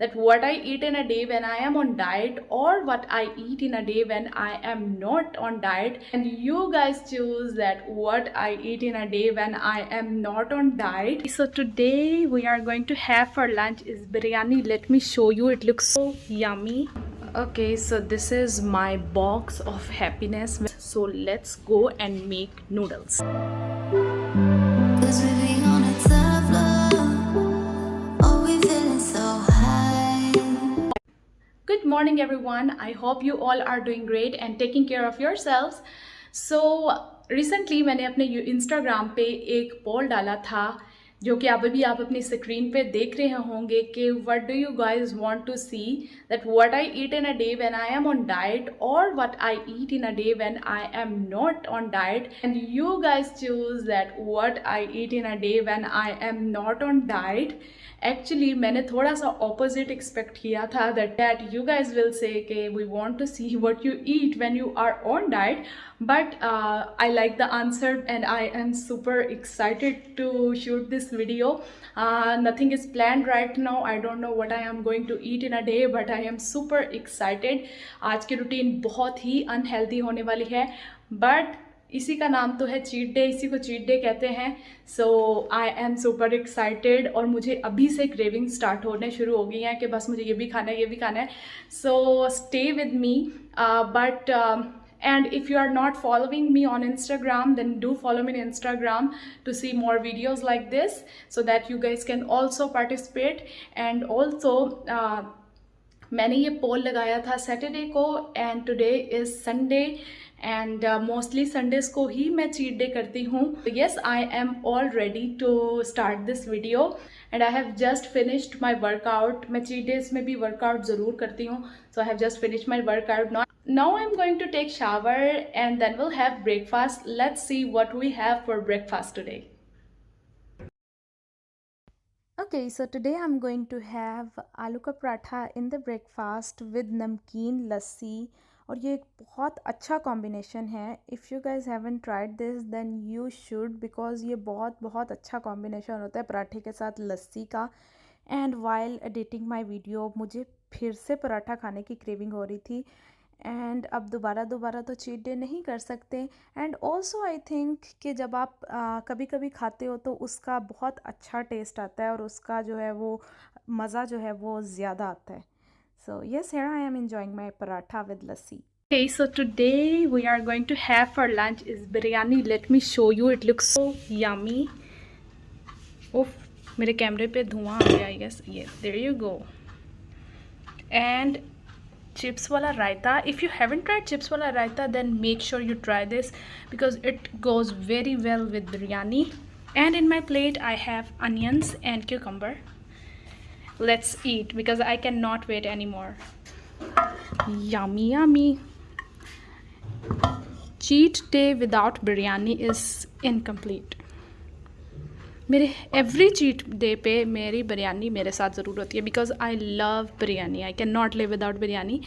that what I eat in a day when I am on diet or what I eat in a day when I am not on diet, and you guys choose that what I eat in a day when I am not on diet. So today we are going to have for lunch is biryani. Let me show you, it looks so yummy. Okay, so this is my box of happiness. So let's go and make noodles. Good morning everyone. I hope you all are doing great and taking care of yourselves. So recently मैंने अपने Instagram पे एक पोल डाला था जो कि अभी आप अपनी स्क्रीन पे देख रहे होंगे कि what do you guys want to see that what I eat in a day when I am on diet or what I eat in a day when I am not on diet, and you guys choose that what I eat in a day when I am not on diet. Actually मैंने थोड़ा सा opposite expect किया था that you guys will say कि we want to see what you eat when you are on diet, but I like the answer and I am super excited to shoot this video. Nothing is planned right now. I don't know what I am going to eat in a day, but I am super excited. आज की routine बहुत ही unhealthy होने वाली है, but इसी का नाम तो है चीट डे, इसी को चीट डे कहते हैं. सो आई एम सुपर एक्साइटेड और मुझे अभी से क्रेविंग स्टार्ट होने शुरू हो गई हैं कि बस मुझे ये भी खाना है, ये भी खाना है. So stay with me. But and if you are not following me on Instagram, then do follow me on Instagram to see more videos like this so that you guys can also participate. And also मैंने ये पोल लगाया था Saturday को and today is Sunday and mostly Sundays को ही मैं cheat day करती हूँ. Yes, I am all ready to start this video and I have just finished my workout. मैं चीट डेज में भी वर्कआउट ज़रूर करती हूँ. So I have just finished my workout. Now I'm going to take shower and then we'll have breakfast. Let's see what we have for breakfast today. Okay, so today I'm going to have आलू का paratha in the breakfast with नमकीन लस्सी, और ये एक बहुत अच्छा combination है. If you guys haven't tried this then you should, because ये बहुत बहुत अच्छा कॉम्बिनेशन होता है पराठे के साथ लस्सी का. And while editing my video मुझे फिर से पराठा खाने की क्रेविंग हो रही थी, एंड अब दोबारा तो चीट डे नहीं कर सकते. एंड ऑल्सो आई थिंक कि जब आप कभी कभी खाते हो तो उसका बहुत अच्छा टेस्ट आता है और उसका जो है वो मज़ा जो है वो ज़्यादा आता है. So yes, here I am enjoying my paratha with lassi. Okay, so today we are going to have for lunch is biryani. Let me show you, it looks so yummy. उफ, मेरे कैमरे पे धुआं आ गया. yes, there you go. And chips wala raita. If you haven't tried chips wala raita, then make sure you try this because it goes very well with biryani. And in my plate I have onions and cucumber. Let's eat because I cannot wait anymore. Yummy yummy. Cheat day without biryani is incomplete. मेरे every cheat day पे मेरी बिरयानी मेरे साथ ज़रूर होती है because I love biryani. I can not live without biryani.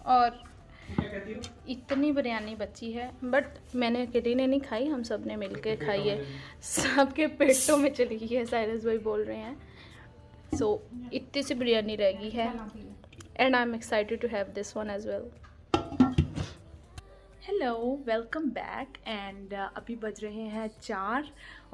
और इतनी बिरयानी बची है, बट मैंने अकेले ने नहीं खाई, हम सब ने मिल के खाई है. सबके पेटों में चली गई है, साइरस भाई बोल रहे हैं. सो इतनी सी बिरयानी रह गई है and I am excited to have this one as well. Hello, welcome back. And अभी बज रहे हैं 4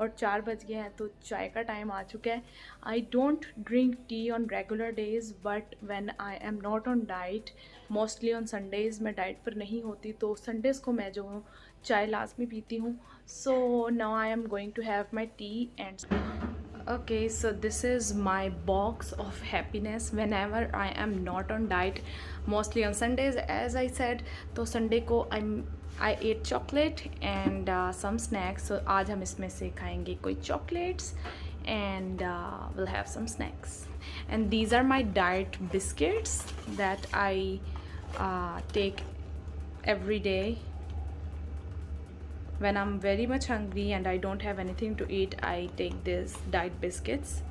और 4 बज गए हैं तो चाय का टाइम आ चुका है. I don't drink tea on regular days, but when I am not on diet, mostly on Sundays मैं डाइट पर नहीं होती तो संडेज़ को मैं जो हूँ चाय लाजमी पीती हूँ. So now I am going to have my tea and okay, so this is my box of happiness whenever I am not on diet, mostly on Sundays as I said. तो Sunday को I ate chocolate and some snacks. so आज हम इसमें से खाएंगे कोई chocolates and we'll have some snacks. And these are my diet biscuits that I take every day when I'm very much hungry and I don't have anything to eat. I take these diet biscuits.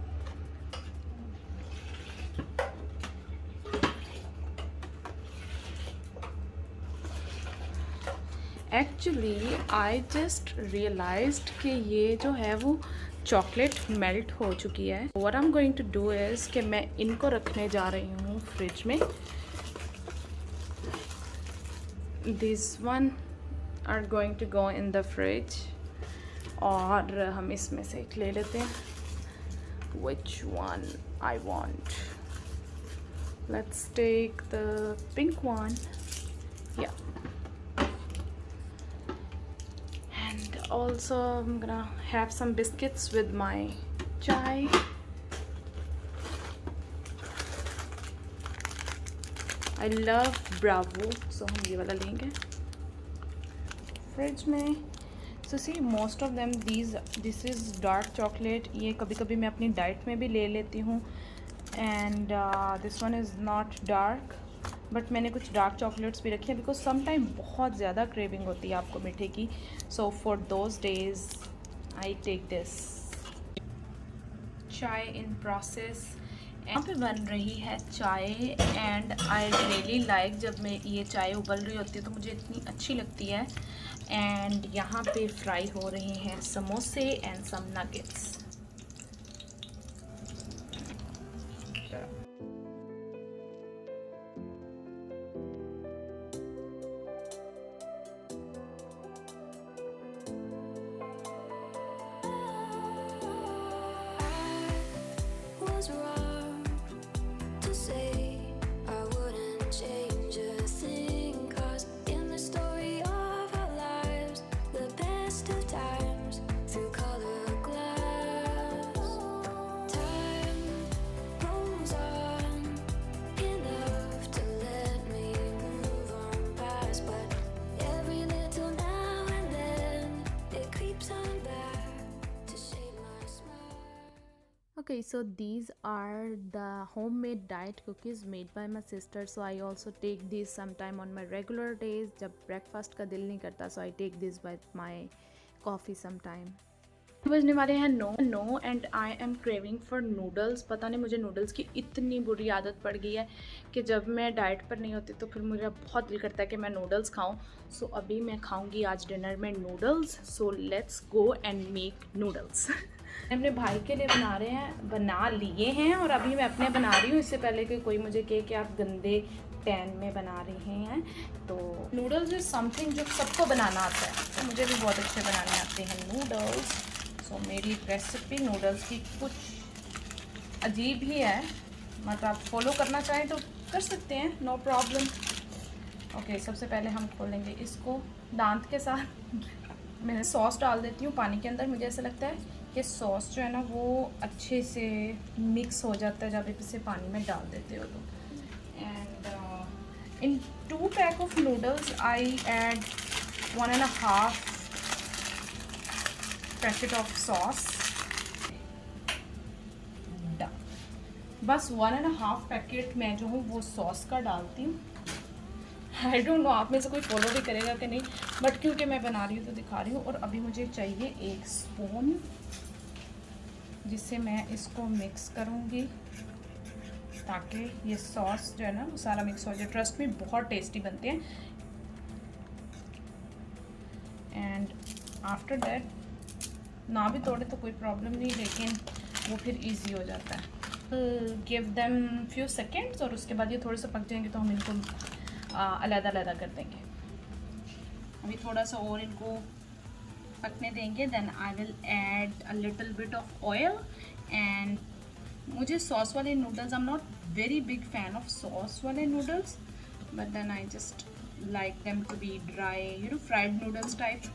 Actually I just realised कि ये जो है वो chocolate melt हो चुकी है. What I am going to do is कि मैं इनको रखने जा रही हूँ फ्रिज में. This one are going to go in the fridge. और हम इसमें से एक ले लेते हैं. Which one I want. Let's take the pink one. या also I'm gonna have some biscuits with my chai. I love Bravo, so हम ये वाला लेंगे फ्रिज में. So see, most of them this is dark chocolate. ये कभी कभी मैं अपनी डाइट में भी ले लेती हूँ. And this one is not dark, but मैंने कुछ डार्क चॉकलेट्स भी रखी हैं बिकॉज सम टाइम बहुत ज़्यादा क्रेविंग होती है आपको मीठे की. So for those days I take this. Chai in process. यहाँ पे बन रही है चाय एंड आई रियली लाइक जब मैं ये चाय उबल रही होती है तो मुझे इतनी अच्छी लगती है. एंड यहाँ पे फ्राई हो रहे हैं समोसे and some nuggets. Okay, so these are the homemade diet cookies made by my sister. So I also take these sometime on my regular days. जब breakfast का दिल नहीं करता, so I take this with my coffee sometime. बजने वाले हैं no and I am craving for noodles. पता नहीं मुझे नूडल्स की इतनी बुरी आदत पड़ गई है कि जब मैं डाइट पर नहीं होती तो फिर मुझे बहुत दिल करता है कि मैं नूडल्स खाऊं. सो अभी मैं खाऊंगी आज डिनर में noodles. So let's go and make noodles. अपने भाई के लिए बना लिए हैं और अभी मैं अपने बना रही हूँ. इससे पहले कि कोई मुझे कहे कि आप गंदे पैन में बना रहे हैं. तो नूडल्स इज़ समथिंग जो सबको बनाना आता है. तो मुझे भी बहुत अच्छे बनाने आते हैं नूडल्स. सो मेरी रेसिपी नूडल्स की कुछ अजीब ही है. मतलब आप फॉलो करना चाहें तो कर सकते हैं, नो प्रॉब्लम. ओके, सबसे पहले हम खोलेंगे इसको दांत के साथ. मैं सॉस डाल देती हूँ पानी के अंदर. मुझे ऐसा लगता है कि सॉस जो है ना वो अच्छे से मिक्स हो जाता है जब इसे पानी में डाल देते हो तो. And in 2 pack of noodles I add 1.5 packet of sauce. बस 1.5 पैकेट मैं जो हूँ वो सॉस का डालती हूँ. आई डोंट नो आप में से कोई फॉलो भी करेगा कि नहीं, बट क्योंकि मैं बना रही हूँ तो दिखा रही हूँ. और अभी मुझे चाहिए 1 स्पून जिससे मैं इसको मिक्स करूँगी ताकि ये सॉस जो है ना वो सारा मिक्स हो जाए. ट्रस्ट में बहुत टेस्टी बनते हैं. एंड आफ्टर दैट ना भी तोड़े तो कोई प्रॉब्लम नहीं, लेकिन वो फिर इजी हो जाता है. गिव देम फ्यू सेकेंड्स और उसके बाद ये थोड़े से पक जाएंगे तो हम इनको अलग-अलग कर देंगे. अभी थोड़ा सा और इनको पकने देंगे. Then I will add a little bit of oil. And मुझे सॉस वाले noodles, I am not very big fan of sauce वाले noodles, but then I just like them to be dry, you know, fried noodles type.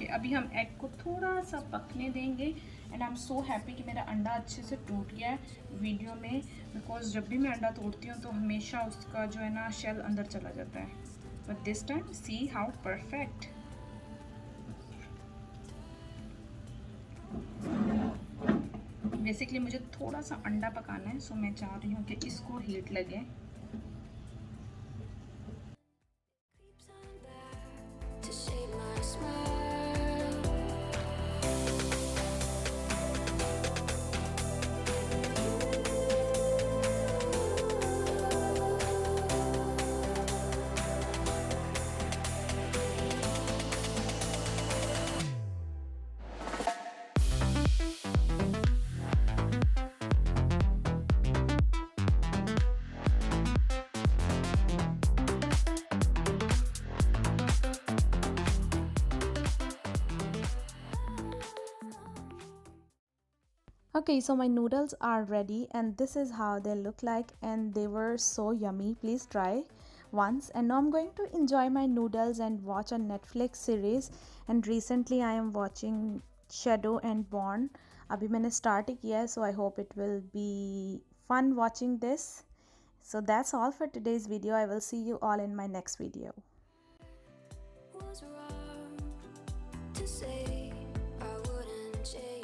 Okay, अभी हम egg को थोड़ा सा पकने देंगे। And I am so happy कि मेरा अंडा अच्छे से टूट गया है वीडियो में, बिकॉज जब भी मैं अंडा तोड़ती हूँ तो हमेशा उसका जो है ना शेल अंदर चला जाता है। But this time see how perfect. Basically मुझे थोड़ा सा अंडा पकाना है, सो मैं चाह रही हूँ कि इसको हीट लगे। Okay, so my noodles are ready and this is how they look like, and they were so yummy. Please try once. And now I'm going to enjoy my noodles and watch a Netflix series. And recently I am watching Shadow and Bone. Abhi maine start hi kiya hai, so I hope it will be fun watching this. So that's all for today's video. I will see you all in my next video. Was wrong to say I wouldn't change.